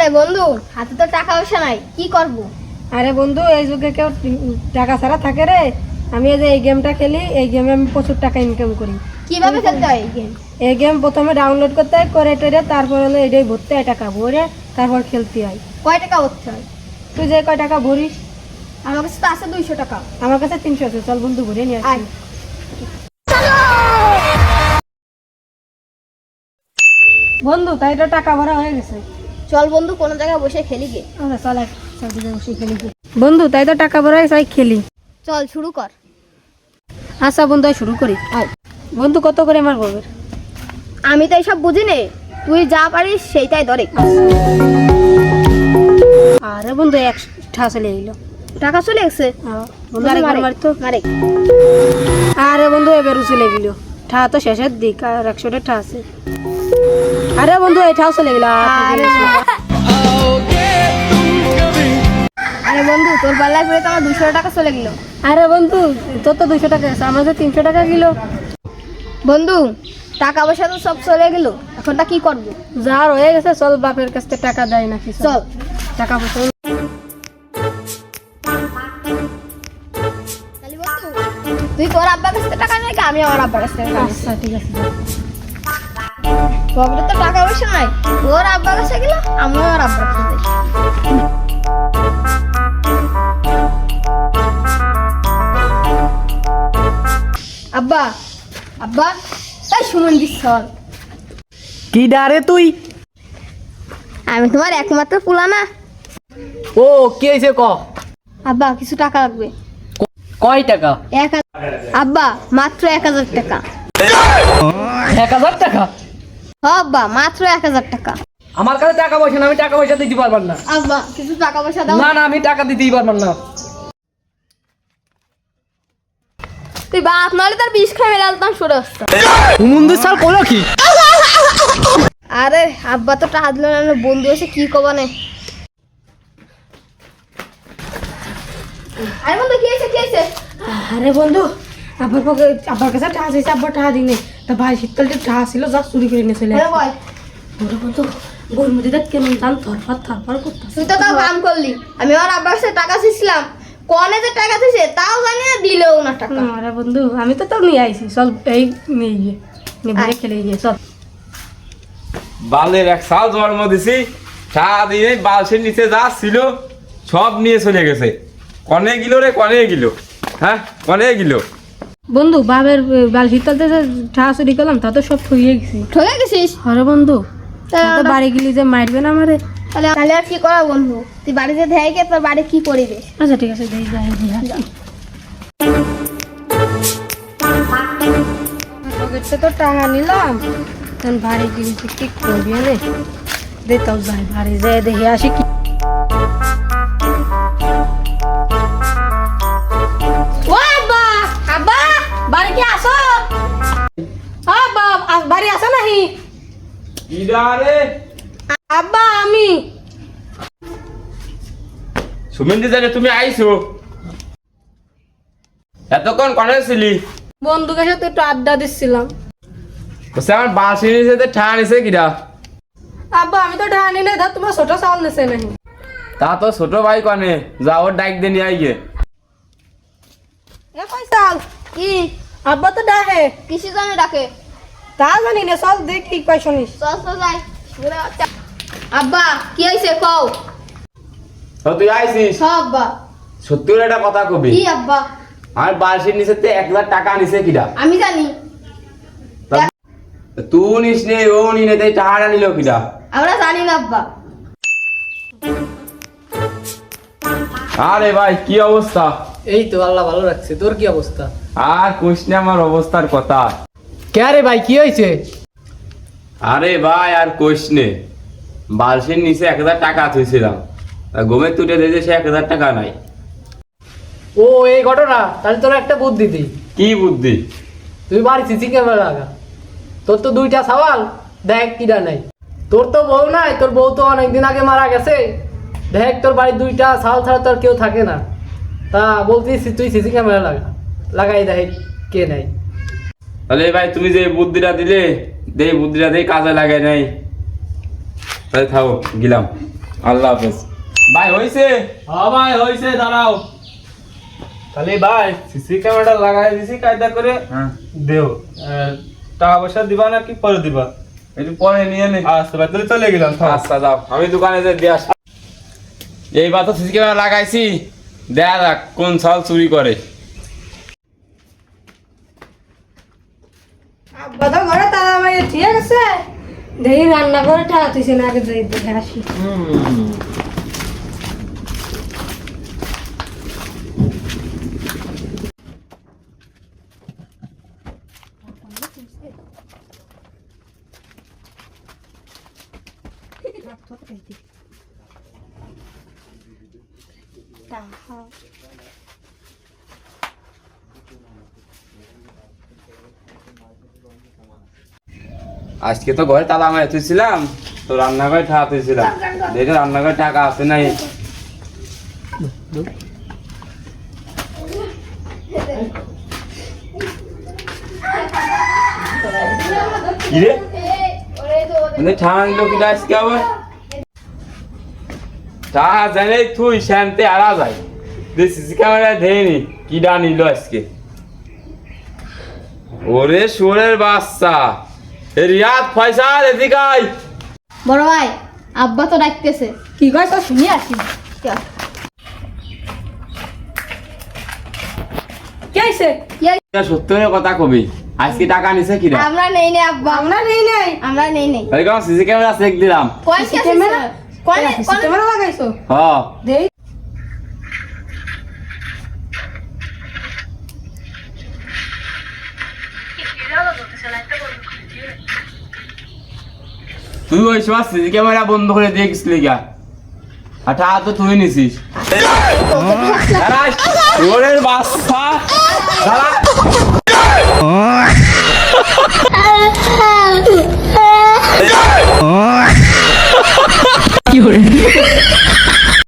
আরে বন্ধু, হাতে তো টাকা পয়সা নাই, কি করব? আরে বন্ধু, এই যুগে কেউ টাকা ছাড়া থাকে রে? আমি এই গেমটা খেলি, এই গেমে আমি প্রচুর টাকা ইনকাম করি। কিভাবে খেলতে হয় এই গেম? এই গেম প্রথমে ডাউনলোড করতে হয়, করে টেরে তারপর হলো এটাই ভরতে হয়, টাকা ভরে তারপর খেলতে হয়। কয় টাকা ভরতে হয়? তুই যে কয় টাকা ভরিস? আমার কাছে তো আছে 200 টাকা। আমার কাছে 300 আছে, চল বন্ধু ভরে নিয়ে আসি। বন্ধু, তাই তো টাকা ভরা হয়ে গেছে। চল বন্ধু, কোনো জায়গায় বসে খেলি গে। চল বসে খেলি। বন্ধু, তাই তো টাকা ভরা হয়েছে, খেলি। চল শুরু কর। আচ্ছা বন্ধু, শুরু করি। বন্ধু, কত করে আমার বলবে? আমি তো এইসব বুঝি নে, তুই যা পারিস সেইটাই ধরে। আরে বন্ধু, 1 চলে এলো। টাকা চলে গেছে। বন্ধু, আরেকবার মার তো। মারে। আরে বন্ধু, এবারও চলে গেল। ঠা তো শেষের দিক, আর 100টা ঠা আছে। আরে বন্ধু, এটাও চলে গেল। আরে বন্ধু, তোর পাল্লায় পড়ে তো আমার 200 টাকা চলে গেল। আরে বন্ধু, তোর তো 200 টাকা আছে, আমার তো 300 টাকা গেল। বন্ধু, টাকা পয়সা তো সব চলে গেল, এখনটা কি করব? যার হয়ে গেছে, চল বাপের কাছ থেকে টাকা দেয় নাকি, চল। টাকা পয়সা। তুই তোর আব্বার কাছ থেকে টাকা নেই, আমি আমার আব্বার কাছ থেকে টাকা নিই। আচ্ছা ঠিক আছে। পকেটে তো টাকা পয়সা নাই, তোর আব্বার কাছে গেল, আমিও আমার আব্বার কাছে যাই। আব্বা, আব্বা, তাই সুমন দিস চল। কি ডারে তুই? আমি তোমার একমাত্র পুলা না। ও কি হয়েছে ক? আব্বা, কিছু টাকা লাগবে। কয় টাকা? 1000। আব্বা, মাত্র 1000 টাকা। 1000 টাকা? হ্যাঁ আব্বা, মাত্র 1000 টাকা। আমার কাছে টাকা পয়সা না, আমি টাকা পয়সা দিতে পারবার না। আব্বা, কিছু টাকা পয়সা দাও। না না, আমি টাকা দিতেই পারবার না। তুই বাপ নাহলে তার বিষ খাই মেরে আলতাম সরে আসতাম। হুমুন্দির সাল করলো কি? আরে আব্বা তো টাকা দিল না, বন্ধু এসে কি কবানে। আরে বন্ধু, কি হয়েছে, কি হয়েছে? আরে বন্ধু, আব্বার কাছে টাকা চাইছে, আব্বার টাকা দিনে। তা ভাই, শীতকালটা টাকা ছিল, যা চুরি করে নিয়ে চলে আসছে। বল। ওরে বন্ধু, বই মধ্যে দেখ কেমন জান থরফর করতেছে। তুই তো তাও কাম করলি, আমি আমার আব্বার কাছে টাকা চাইছিলাম, কনে যে টাকা দিছে তাও জানি না, দিলেও না টাকা। আরে বন্ধু, আমি তো তোর নিয়ে আইছি, চল এই নিয়ে গিয়ে নিয়ে খেলে গিয়ে চল। বালের 1 সাল জন্ম দিছি, সারাদিনে বালসের নিচে যা ছিল সব নিয়ে চলে গেছে। কনে গিলো রে, কনে গিলো? হ্যাঁ, কনে গিলো? বন্ধু, বাবের বাল শীতকালতে যে টাকা চুরি করলাম, তা তো সব ঠইয়ে গেছি। ঠকে গেছিস? আরে বন্ধু, তাহলে তো বাড়ি গেলি যে মারবে না আমারে? তাহলে আর কি করা বন্ধু, তুই বাড়িতে দেখে তোর বাড়ি কি করিবে। আচ্ছা ঠিক আছে, যাই যাই যাই। পকেটে তো টাকা নিলাম, তখন বাড়ি গেলি কি করবি রে? দে তাও যাই, বাড়ি যাই দেখে আসি কি। ও আব্বা, আব্বা, বাড়ি কি আসো? আব্বা, বাড়ি আসো নাহি? ইডা রে আব্বা, আমি সুমিন্দি জানে তুমি আইছো? এতক্ষণ কনে ছিলি? বন্ধুকের সাথে একটু আড্ডা দিচ্ছিলাম। বলছে আমার বালসের নিচে ঠান নিছে কিরা? আব্বা, আমি তো টাকা নিলে ধর তোমার ছোট চাউল নেছে নাহি। তা তো ছোট ভাই কনে, যাও ডাইক দিয়ে নিয়ে আইগে। এ কই চাল? কি আব্বা তো ডাকে। কিসে জানি ডাকে? তা জানি না, চল দেখ কি কয় শুনিস। চল চল যাই। আব্বা, কি হয়েছে কও? তুই আইছিস? হ্যাঁ আব্বা। সত্যি করে একটা কথা কবি। কি আব্বা? আমার বালসের নিচে 1000 টাকা নিছে কিরা? আমি জানি। তুই নিস নে, ও নি নে, তাই টাকাটা নিল কিরা? আমরা জানি না আব্বা। আরে ভাই, কি অবস্থা? এই তো আল্লাহ ভালো রাখছে, তোর কি অবস্থা? আর কইস না আমার অবস্থার কথা। কে রে ভাই, কি হয়েছে? আরে ভাই আর কইস নে, বালসের নিচে 1000 টাকা থুইছিলাম, ঘুমে তুলে দিয়েছে সে 1000 টাকা নাই। ও এই ঘটনা, তাহলে তোর একটা বুদ্ধি দিই। কি বুদ্ধি? তুই বাড়ি সিসি ক্যামেরা লাগা। তোর তো 2টা সওয়াল, দেখ কিরা নাই। তোর তো বউ নাই, তোর বউ তো অনেকদিন আগে মারা গেছে। দেখ তোর বাড়ি 2টা সওয়াল ছাড়া তোর কেউ থাকে না। তা বলতিস তুই সিসি ক্যামেরা লাগা, লাগাই দেখ কে নাই। তাহলে ভাই তুমি যে বুদ্ধিটা দিলে, বুদ্ধিটা দিয়ে কাজে লাগাই নাই, তাহলে থাও গেলাম। আল্লাহ হাফেজ। ভাই হইছে? হ্যাঁ ভাই হইছে, দাঁড়াও। তাহলে ভাই সিসি ক্যামেরা লাগাই দিছি কায়দা করে। হ্যাঁ দেও টাকা পয়সা দিবা না কি পরে দিবা? একটু পরে নিয়ে নে। আচ্ছা ভাই তাহলে চলে গেলাম। থাক। আচ্ছা যাও, আমি দোকানে যে দিয়ে আসি। এইবার তো সিসি ক্যামেরা লাগাইছি, দেখা যাক কোন সাল চুরি করে। আব্বা তো ঘরে তারা মাইয়ে ঠিক আছে, দেখি রান্না করে টাকা তুইছে না, আগে যাই দেখে আসি। আজকে তো ঘরে তালা মারে তুইছিলাম, তো রান্নাঘরে টাকা তুইছিলাম, দেখে রান্নাঘরে টাকা আছে নাই। কিরে ঠান্ডা নিল কি আজকে আবার? টাকা জানে তুই শান্তি আরা যায়, সিসি ক্যামেরা ধেয়নি কি ডা নিল আজকে। ওরে সোরের বাচ্চা, রিয়াদ ফয়সাল এদিকে আয়। বড় ভাই আব্বা তো ডাকতেছে। কি কয় তো শুনি আসি। চল। কি হইছে? সত্য করে কথা কবি, আজকে টাকা নিছে কিরা? আমরা নেই নে আব্বা, আমরা নেই নাই। আমরা নেই নেই। ওই কেমন সিসি ক্যামেরা চেক দিলাম। কয় CC ক্যামেরা? সিসি কোন ক্যামেরা লাগাইছো? হ্যাঁ দেই। তুই ওই সময় সিসি ক্যামেরা বন্ধ করে দিয়ে গেছিলি গা, আর টাকা তো তুই নিছিস। দাঁড়া, সোরের বাচ্চা দাঁড়া।